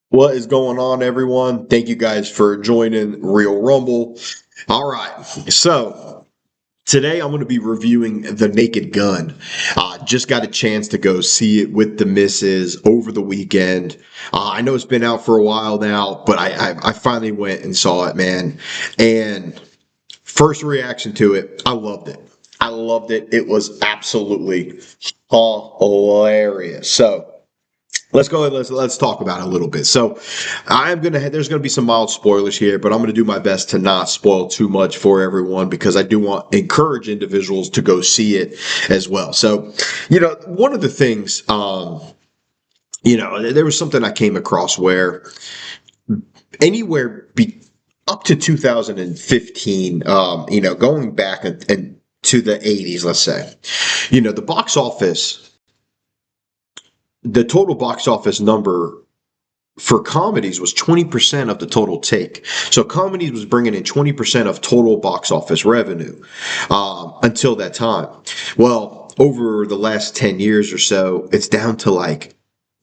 What is going on, everyone? Thank you guys for joining Real Rumble. All right, so today I'm going to be reviewing The Naked Gun. Just got a chance to go see it with the missus over the weekend. I know it's been out for a while now, but I finally went and saw it, man. And first reaction to it, I loved it. I loved it. It was absolutely hilarious. So let's go and let's talk about it a little bit. So there's gonna be some mild spoilers here, but I'm gonna do my best to not spoil too much for everyone because I do want to encourage individuals to go see it as well. So, one of the things, there was something I came across where anywhere up to 2015, going back and to the 80s, let's say, the box office. The total box office number for comedies was 20% of the total take. So comedies was bringing in 20% of total box office revenue until that time. Well, over the last 10 years or so, it's down to I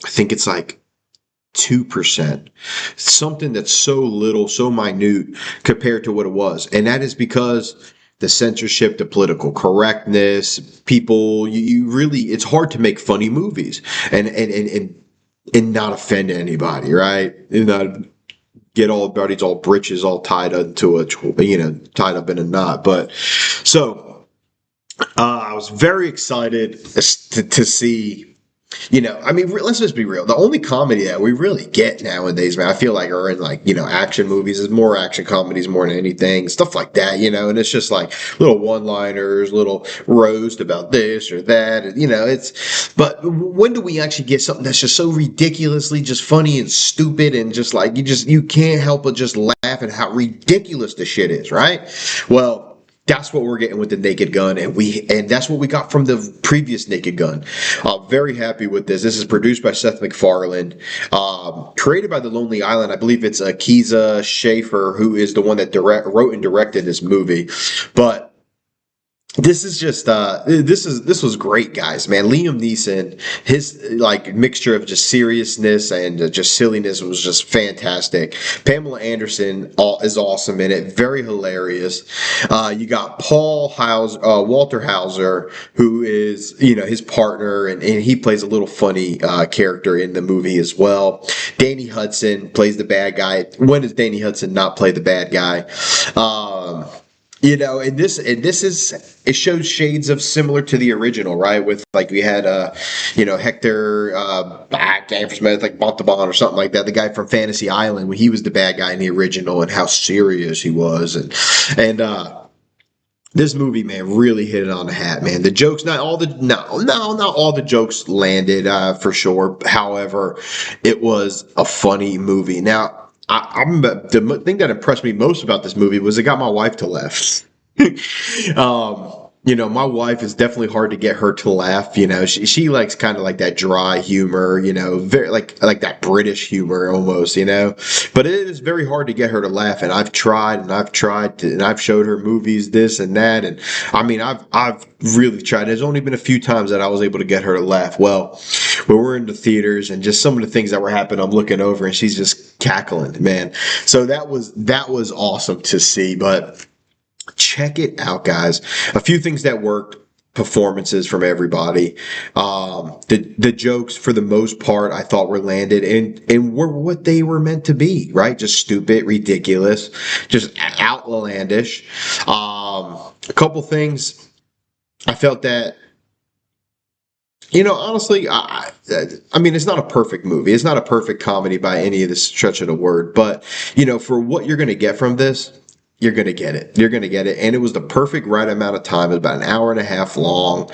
think it's 2%. Something that's so little, so minute compared to what it was. And that is because the censorship, the political correctness, people, you really, it's hard to make funny movies and not offend anybody, right? And not get all everybody's all britches all tied into tied up in a knot. But so I was very excited to see. Let's just be real. The only comedy that we really get nowadays, man, I feel like are in action movies. Is more action comedies more than anything, stuff like that, and it's just like little one-liners, little roast about this or that, but when do we actually get something that's just so ridiculously just funny and stupid and just you can't help but just laugh at how ridiculous the shit is, right? Well, that's what we're getting with The Naked Gun, and that's what we got from the previous Naked Gun. Very happy with this. This is produced by Seth MacFarlane, created by The Lonely Island. I believe it's Akiza Schaefer who is the one that wrote and directed this movie. But this is just this was great, guys, man. Liam Neeson, his mixture of just seriousness and just silliness was just fantastic. Pamela Anderson is awesome in it, very hilarious. You got Walter Hauser, who is his partner, and he plays a little funny character in the movie as well. Danny Hudson plays the bad guy. When does Danny Hudson not play the bad guy? And it shows shades of similar to the original, right? With we had Hector Smith, like Montalban or something like that, the guy from Fantasy Island, when he was the bad guy in the original, and how serious he was, and this movie, man, really hit it on the hat, man. The jokes, not all the jokes landed for sure. However, it was a funny movie. Now, the thing that impressed me most about this movie was it got my wife to laugh. My wife is definitely hard to get her to laugh. She likes kind of like that dry humor, very like that British humor almost, But it is very hard to get her to laugh, and I've tried and I've showed her movies, this and that, and I've really tried. There's only been a few times that I was able to get her to laugh. Well, when we're in the theaters and just some of the things that were happening, I'm looking over and she's just cackling, man. So that was awesome to see. But check it out, guys. A few things that worked. Performances from everybody. The jokes, for the most part, I thought were landed and were what they were meant to be, right? Just stupid, ridiculous, just outlandish. A couple things I felt that, honestly, it's not a perfect movie. It's not a perfect comedy by any of the stretch of the word. But, for what you're going to get from this, you're going to get it. You're going to get it. And it was the perfect right amount of time. It was about an hour and a half long.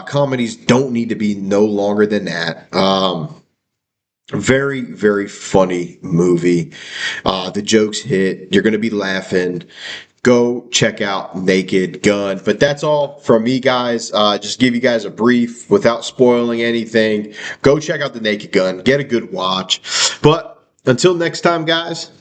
Comedies don't need to be no longer than that. Very, very funny movie. The jokes hit. You're going to be laughing. Go check out Naked Gun. But that's all from me, guys. Just give you guys a brief without spoiling anything. Go check out The Naked Gun. Get a good watch. But until next time, guys.